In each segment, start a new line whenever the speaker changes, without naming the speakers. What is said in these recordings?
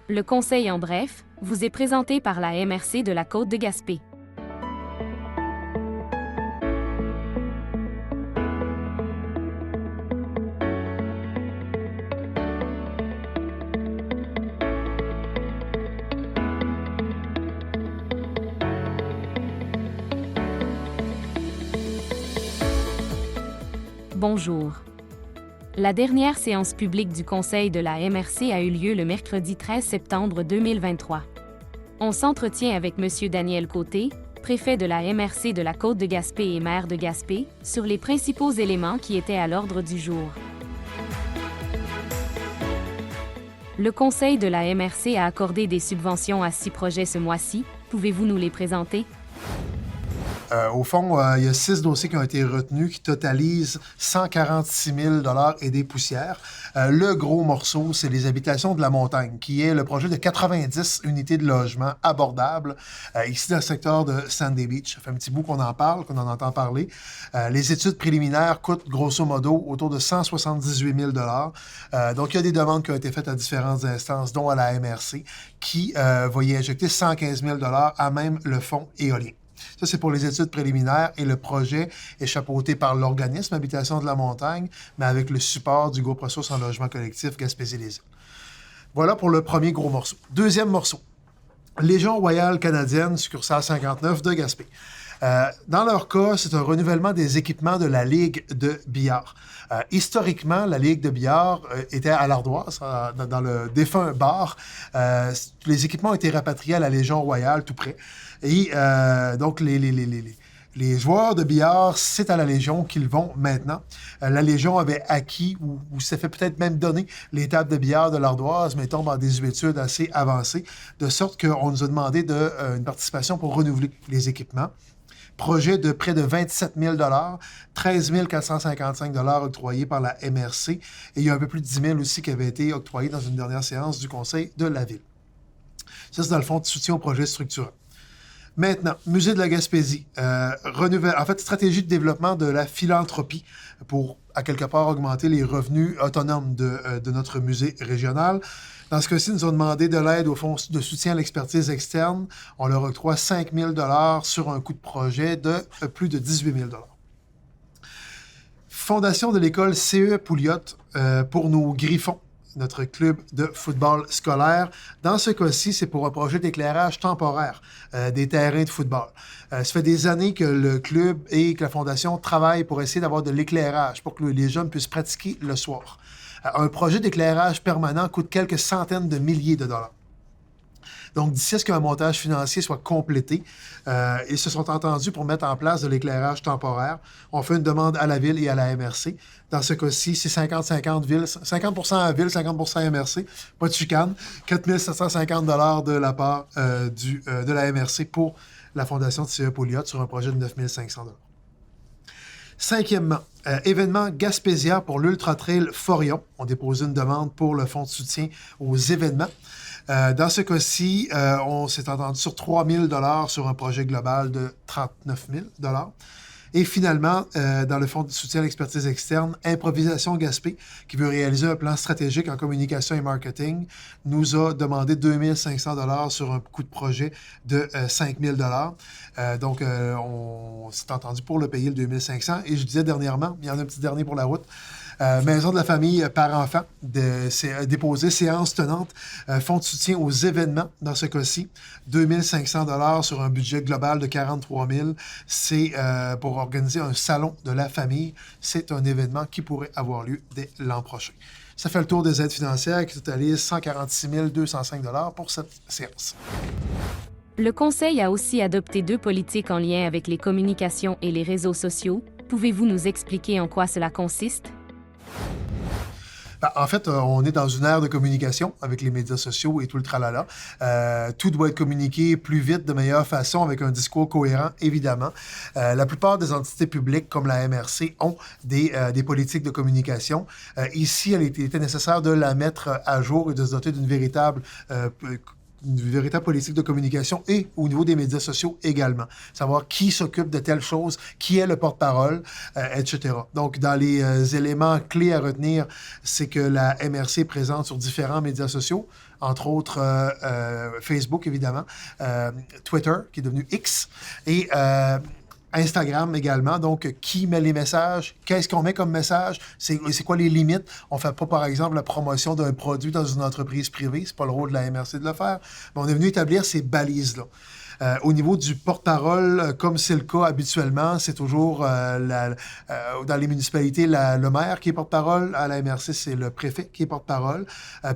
Le conseil en bref vous est présenté par la MRC de la Côte de Gaspé. Bonjour. La dernière séance publique du Conseil de la MRC a eu lieu le mercredi 13 septembre 2023. On s'entretient avec M. Daniel Côté, préfet de la MRC de la Côte de Gaspé et maire de Gaspé, sur les principaux éléments qui étaient à l'ordre du jour. Le Conseil de la MRC a accordé des subventions à 6 projets ce mois-ci. Pouvez-vous nous les présenter?
Au fond, il y a 6 dossiers qui ont été retenus qui totalisent 146 000 $ et des poussières. Le gros morceau, c'est les habitations de la montagne, qui est le projet de 90 unités de logement abordables ici dans le secteur de Sandy Beach. Ça fait un petit bout qu'on en parle, qu'on en entend parler. Les études préliminaires coûtent grosso modo autour de 178 000 $. Donc, il y a des demandes qui ont été faites à différentes instances, dont à la MRC, qui va y injecter 115 000 $ à même le fonds éolien. Ça, c'est pour les études préliminaires et le projet est chapeauté par l'organisme Habitation de la montagne, mais avec le support du groupe Ressources en logement collectif Gaspésie-les-Îles. Voilà pour le premier gros morceau. Deuxième morceau, Légion royale canadienne, succursale 59 de Gaspé. Dans leur cas, c'est un renouvellement des équipements de la Ligue de billard. Historiquement, la Ligue de billard était à l'Ardoise, dans le défunt bar. Les équipements ont été rapatriés à la Légion royale tout près. Et donc, les joueurs de billard, c'est à la Légion qu'ils vont maintenant. La Légion avait acquis, ou s'est fait peut-être même donner, les tables de billard de l'Ardoise, mais tombe en désuétude assez avancée, de sorte qu'on nous a demandé une participation pour renouveler les équipements. Projet de près de 27 000 $, 13 455 $ octroyés par la MRC. Et il y a un peu plus de 10 000 aussi qui avaient été octroyés dans une dernière séance du Conseil de la Ville. Ça, c'est dans le fond de soutien au projet structurant. Maintenant, Musée de la Gaspésie. Stratégie de développement de la philanthropie pour, à quelque part, augmenter les revenus autonomes de notre musée régional. Dans ce cas-ci, ils nous ont demandé de l'aide au fonds de soutien à l'expertise externe. On leur octroie 5 000 $ sur un coût de projet de plus de 18 000 $. Fondation de l'école CE Pouliot pour nos Griffons, notre club de football scolaire. Dans ce cas-ci, c'est pour un projet d'éclairage temporaire des terrains de football. Ça fait des années que le club et que la Fondation travaillent pour essayer d'avoir de l'éclairage pour que les jeunes puissent pratiquer le soir. Un projet d'éclairage permanent coûte quelques centaines de milliers de dollars. Donc, d'ici à ce qu'un montage financier soit complété, ils se sont entendus pour mettre en place de l'éclairage temporaire. On fait une demande à la Ville et à la MRC. Dans ce cas-ci, c'est 50-50 Ville, 50% à Ville, 50% MRC. Pas de chicane. 4 750 $ de la part de la MRC pour la Fondation de CE Pouliot sur un projet de 9 500 $. Cinquièmement, événement Gaspésia pour l'Ultra Trail Forion. On dépose une demande pour le fonds de soutien aux événements. Dans ce cas-ci, on s'est entendu sur 3 000 $ sur un projet global de 39 000 $. Et finalement, dans le fonds de soutien à l'expertise externe, Improvisation Gaspé, qui veut réaliser un plan stratégique en communication et marketing, nous a demandé 2 500 $ sur un coût de projet de 5 000 $. Donc, on s'est entendu pour le payer le 2 500. Et je disais dernièrement, il y en a un petit dernier pour la route, Maison de la famille par enfant, déposé, séance tenante, fonds de soutien aux événements, dans ce cas-ci, 2 500 $ sur un budget global de 43 000. C'est pour organiser un salon de la famille. C'est un événement qui pourrait avoir lieu dès l'an prochain. Ça fait le tour des aides financières qui totalisent 146 205 $ pour cette séance.
Le Conseil a aussi adopté 2 politiques en lien avec les communications et les réseaux sociaux. Pouvez-vous nous expliquer en quoi cela consiste?
En fait, on est dans une ère de communication avec les médias sociaux et tout le tralala. Tout doit être communiqué plus vite, de meilleure façon, avec un discours cohérent, évidemment. La plupart des entités publiques, comme la MRC, ont des politiques de communication. Ici, il était nécessaire de la mettre à jour et de se doter d'une véritable une véritable politique de communication et au niveau des médias sociaux également. Savoir qui s'occupe de telle chose, qui est le porte-parole, etc. Donc, dans les éléments clés à retenir, c'est que la MRC est présente sur différents médias sociaux, entre autres Facebook, évidemment, Twitter, qui est devenu X, et Instagram également. Donc, qui met les messages? Qu'est-ce qu'on met comme message? C'est quoi les limites? On ne fait pas, par exemple, la promotion d'un produit dans une entreprise privée. C'est pas le rôle de la MRC de le faire. Mais on est venu établir ces balises-là. Au niveau du porte-parole, comme c'est le cas habituellement, c'est toujours dans les municipalités le maire qui est porte-parole. À la MRC, c'est le préfet qui est porte-parole.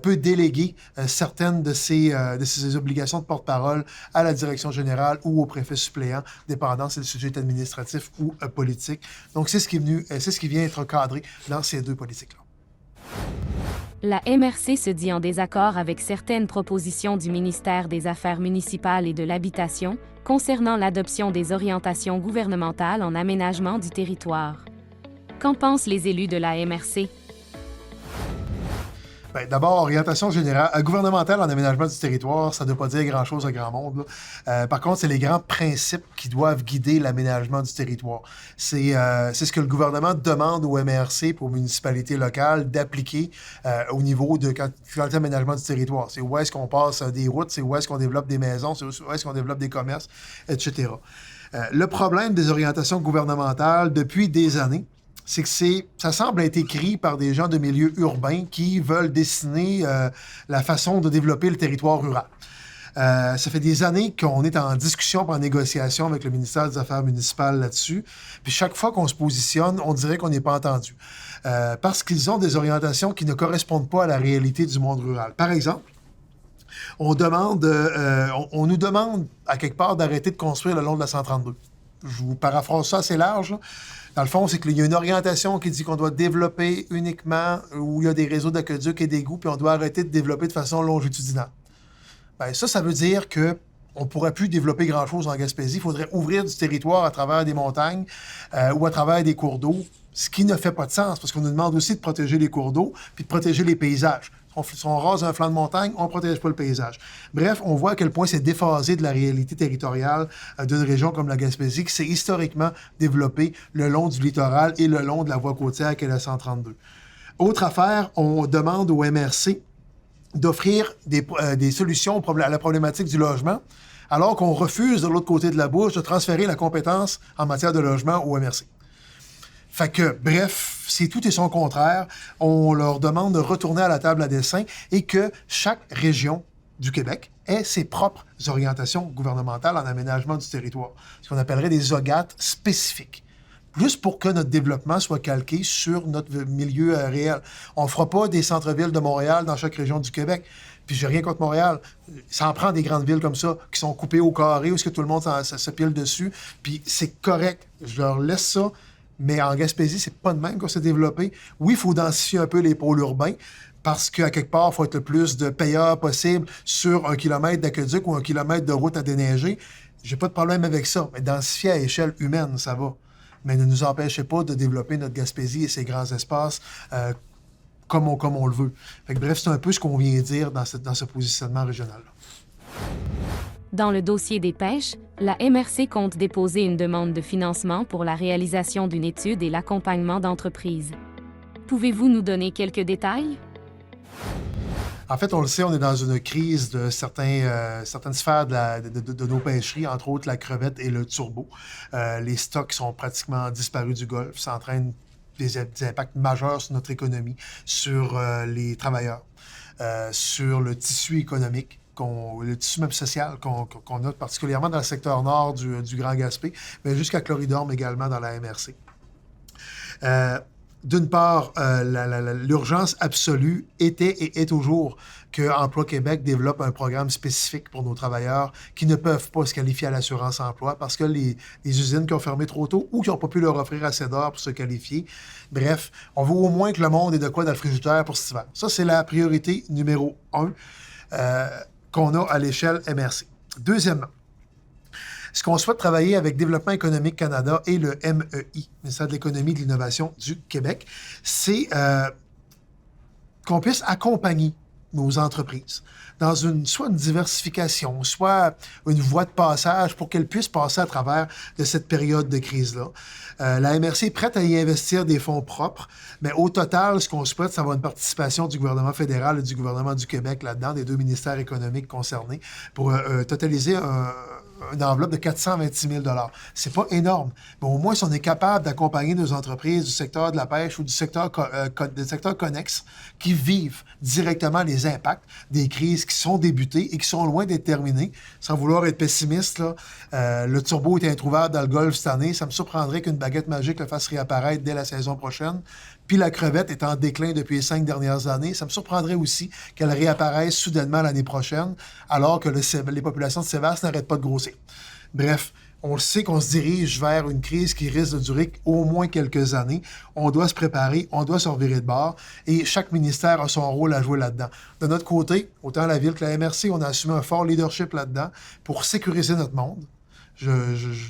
Peut déléguer certaines de ses obligations de porte-parole à la direction générale ou au préfet suppléant, dépendant si le sujet est administratif ou politique. Donc, c'est ce qui vient être cadré dans ces deux politiques-là.
La MRC se dit en désaccord avec certaines propositions du ministère des Affaires municipales et de l'Habitation concernant l'adoption des orientations gouvernementales en aménagement du territoire. Qu'en pensent les élus de la MRC?
Bien, d'abord, orientation générale, gouvernementale en aménagement du territoire, ça ne doit pas dire grand-chose à grand monde. Par contre, c'est les grands principes qui doivent guider l'aménagement du territoire. C'est ce que le gouvernement demande aux MRC, pour aux municipalités locales, d'appliquer au niveau de qualité d'aménagement du territoire. C'est où est-ce qu'on passe des routes, c'est où est-ce qu'on développe des maisons, c'est où est-ce qu'on développe des commerces, etc. Le problème des orientations gouvernementales depuis des années, c'est que ça semble être écrit par des gens de milieux urbains qui veulent dessiner la façon de développer le territoire rural. Ça fait des années qu'on est en discussion, en négociation avec le ministère des Affaires municipales là-dessus. Puis chaque fois qu'on se positionne, on dirait qu'on n'est pas entendu. Parce qu'ils ont des orientations qui ne correspondent pas à la réalité du monde rural. Par exemple, on nous demande à quelque part d'arrêter de construire le long de la 132. Je vous paraphrase ça assez large, là. Dans le fond, c'est qu'il y a une orientation qui dit qu'on doit développer uniquement où il y a des réseaux d'aqueducs et d'égouts, puis on doit arrêter de développer de façon longitudinale. Bien, ça veut dire qu'on ne pourrait plus développer grand-chose en Gaspésie. Il faudrait ouvrir du territoire à travers des montagnes ou à travers des cours d'eau, ce qui ne fait pas de sens, parce qu'on nous demande aussi de protéger les cours d'eau puis de protéger les paysages. Si on rase un flanc de montagne, on ne protège pas le paysage. Bref, on voit à quel point c'est déphasé de la réalité territoriale d'une région comme la Gaspésie, qui s'est historiquement développée le long du littoral et le long de la voie côtière qu'est la 132. Autre affaire, on demande au MRC d'offrir des solutions à la problématique du logement, alors qu'on refuse de l'autre côté de la bouche de transférer la compétence en matière de logement au MRC. Fait que, bref, c'est tout et son contraire. On leur demande de retourner à la table à dessin et que chaque région du Québec ait ses propres orientations gouvernementales en aménagement du territoire, ce qu'on appellerait des OGAT spécifiques, juste pour que notre développement soit calqué sur notre milieu réel. On ne fera pas des centres-villes de Montréal dans chaque région du Québec. Puis j'ai rien contre Montréal. Ça en prend des grandes villes comme ça, qui sont coupées au carré, où est-ce que tout le monde se pile dessus. Puis c'est correct. Je leur laisse ça. Mais en Gaspésie, c'est pas de même qu'on s'est développé. Oui, il faut densifier un peu les pôles urbains, parce qu'à quelque part, il faut être le plus de payeurs possible sur 1 kilomètre d'aqueduc ou 1 kilomètre de route à déneiger. J'ai pas de problème avec ça. Mais densifier à échelle humaine, ça va. Mais ne nous empêchez pas de développer notre Gaspésie et ses grands espaces comme on le veut. Fait que, bref, c'est un peu ce qu'on vient dire dans ce positionnement régional-là.
Dans le dossier des pêches, la MRC compte déposer une demande de financement pour la réalisation d'une étude et l'accompagnement d'entreprises. Pouvez-vous nous donner quelques détails?
En fait, on le sait, on est dans une crise de certaines sphères de nos pêcheries, entre autres la crevette et le turbo. Les stocks sont pratiquement disparus du Golfe. Ça entraîne des impacts majeurs sur notre économie, sur les travailleurs, sur le tissu économique, le tissu même social qu'on a, particulièrement dans le secteur nord du Grand Gaspé, mais jusqu'à Cloridorme également dans la MRC. D'une part, l'urgence absolue était et est toujours que Emploi Québec développe un programme spécifique pour nos travailleurs qui ne peuvent pas se qualifier à l'assurance-emploi parce que les usines qui ont fermé trop tôt ou qui n'ont pas pu leur offrir assez d'heures pour se qualifier. Bref, on veut au moins que le monde ait de quoi dans le frigidaire pour cet hiver. Ça, c'est la priorité numéro 1 qu'on a à l'échelle MRC. Deuxièmement, ce qu'on souhaite travailler avec Développement économique Canada et le MEI, Ministère de l'économie et de l'innovation du Québec, c'est qu'on puisse accompagner nos entreprises dans soit une diversification, soit une voie de passage pour qu'elles puissent passer à travers de cette période de crise-là. La MRC est prête à y investir des fonds propres, mais au total, ce qu'on souhaite, c'est avoir une participation du gouvernement fédéral et du gouvernement du Québec là-dedans, des 2 ministères économiques concernés, pour totaliser une enveloppe de 426 000 $. C'est pas énorme, mais au moins, si on est capable d'accompagner nos entreprises du secteur de la pêche ou du secteur connexe qui vivent directement les impacts des crises qui sont débutées et qui sont loin d'être terminées, sans vouloir être pessimiste, là, le turbo est introuvable dans le Golfe cette année. Ça me surprendrait qu'une baguette magique le fasse réapparaître dès la saison prochaine. Puis la crevette est en déclin depuis les 5 dernières années. Ça me surprendrait aussi qu'elle réapparaisse soudainement l'année prochaine, alors que les populations de sébasse n'arrêtent pas de grossir. Bref, on sait qu'on se dirige vers une crise qui risque de durer au moins quelques années. On doit se préparer, on doit se revirer de bord et chaque ministère a son rôle à jouer là-dedans. De notre côté, autant la Ville que la MRC, on a assumé un fort leadership là-dedans pour sécuriser notre monde. Je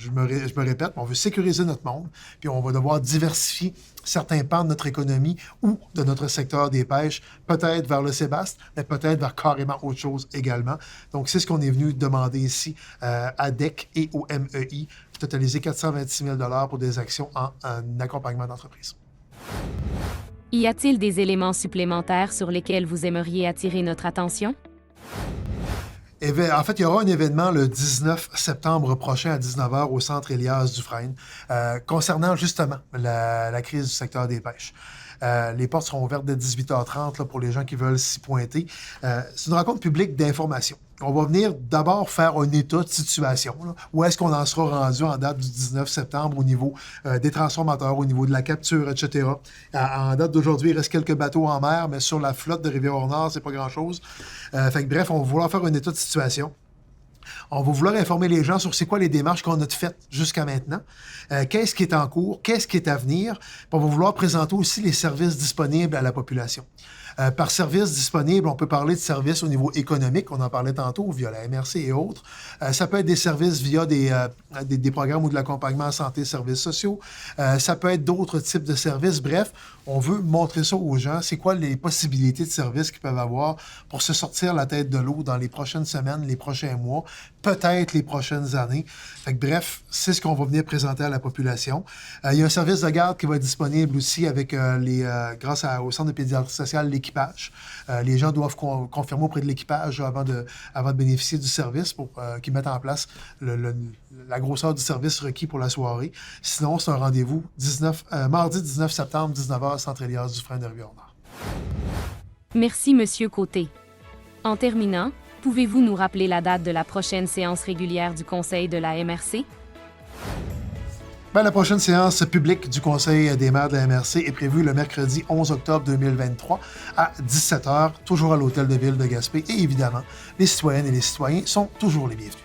me répète, on veut sécuriser notre monde, puis on va devoir diversifier certains pans de notre économie ou de notre secteur des pêches, peut-être vers le sébaste, mais peut-être vers carrément autre chose également. Donc, c'est ce qu'on est venu demander ici à DEC et au MEI, totaliser 426 000 $ pour des actions en accompagnement d'entreprise.
Y a-t-il des éléments supplémentaires sur lesquels vous aimeriez attirer notre attention?
En fait, il y aura un événement le 19 septembre prochain à 19h au Centre Élias Dufresne concernant justement la crise du secteur des pêches. Les portes seront ouvertes dès 18h30 là, pour les gens qui veulent s'y pointer. C'est une rencontre publique d'information. On va venir d'abord faire un état de situation. Là. Où est-ce qu'on en sera rendu en date du 19 septembre au niveau des transformateurs, au niveau de la capture, etc. En date d'aujourd'hui, il reste quelques bateaux en mer, mais sur la flotte de Rivière-au-Nord, c'est pas grand-chose. Bref, on va vouloir faire un état de situation. On va vouloir informer les gens sur c'est quoi les démarches qu'on a faites jusqu'à maintenant, qu'est-ce qui est en cours, qu'est-ce qui est à venir. Puis on va vouloir présenter aussi les services disponibles à la population. Par services disponibles, on peut parler de services au niveau économique, on en parlait tantôt, via la MRC et autres. Ça peut être des services via des programmes ou de l'accompagnement en santé et services sociaux. Ça peut être d'autres types de services. Bref, on veut montrer ça aux gens, c'est quoi les possibilités de services qu'ils peuvent avoir pour se sortir la tête de l'eau dans les prochaines semaines, les prochains mois, peut-être les prochaines années. Bref, c'est ce qu'on va venir présenter à la population. Il y a un service de garde qui va être disponible aussi avec grâce au Centre de pédiatrie sociale, l'équipage. Les gens doivent confirmer auprès de l'équipage avant de bénéficier du service pour qu'ils mettent en place la grosseur du service requis pour la soirée. Sinon, c'est un rendez-vous mardi 19 septembre, 19h, Centre Élias Dufresne de Rivière-au-Nord.
Merci, Monsieur Côté. En terminant, pouvez-vous nous rappeler la date de la prochaine séance régulière du Conseil de la MRC?
La prochaine séance publique du Conseil des maires de la MRC est prévue le mercredi 11 octobre 2023 à 17h, toujours à l'Hôtel de Ville de Gaspé. Et évidemment, les citoyennes et les citoyens sont toujours les bienvenus.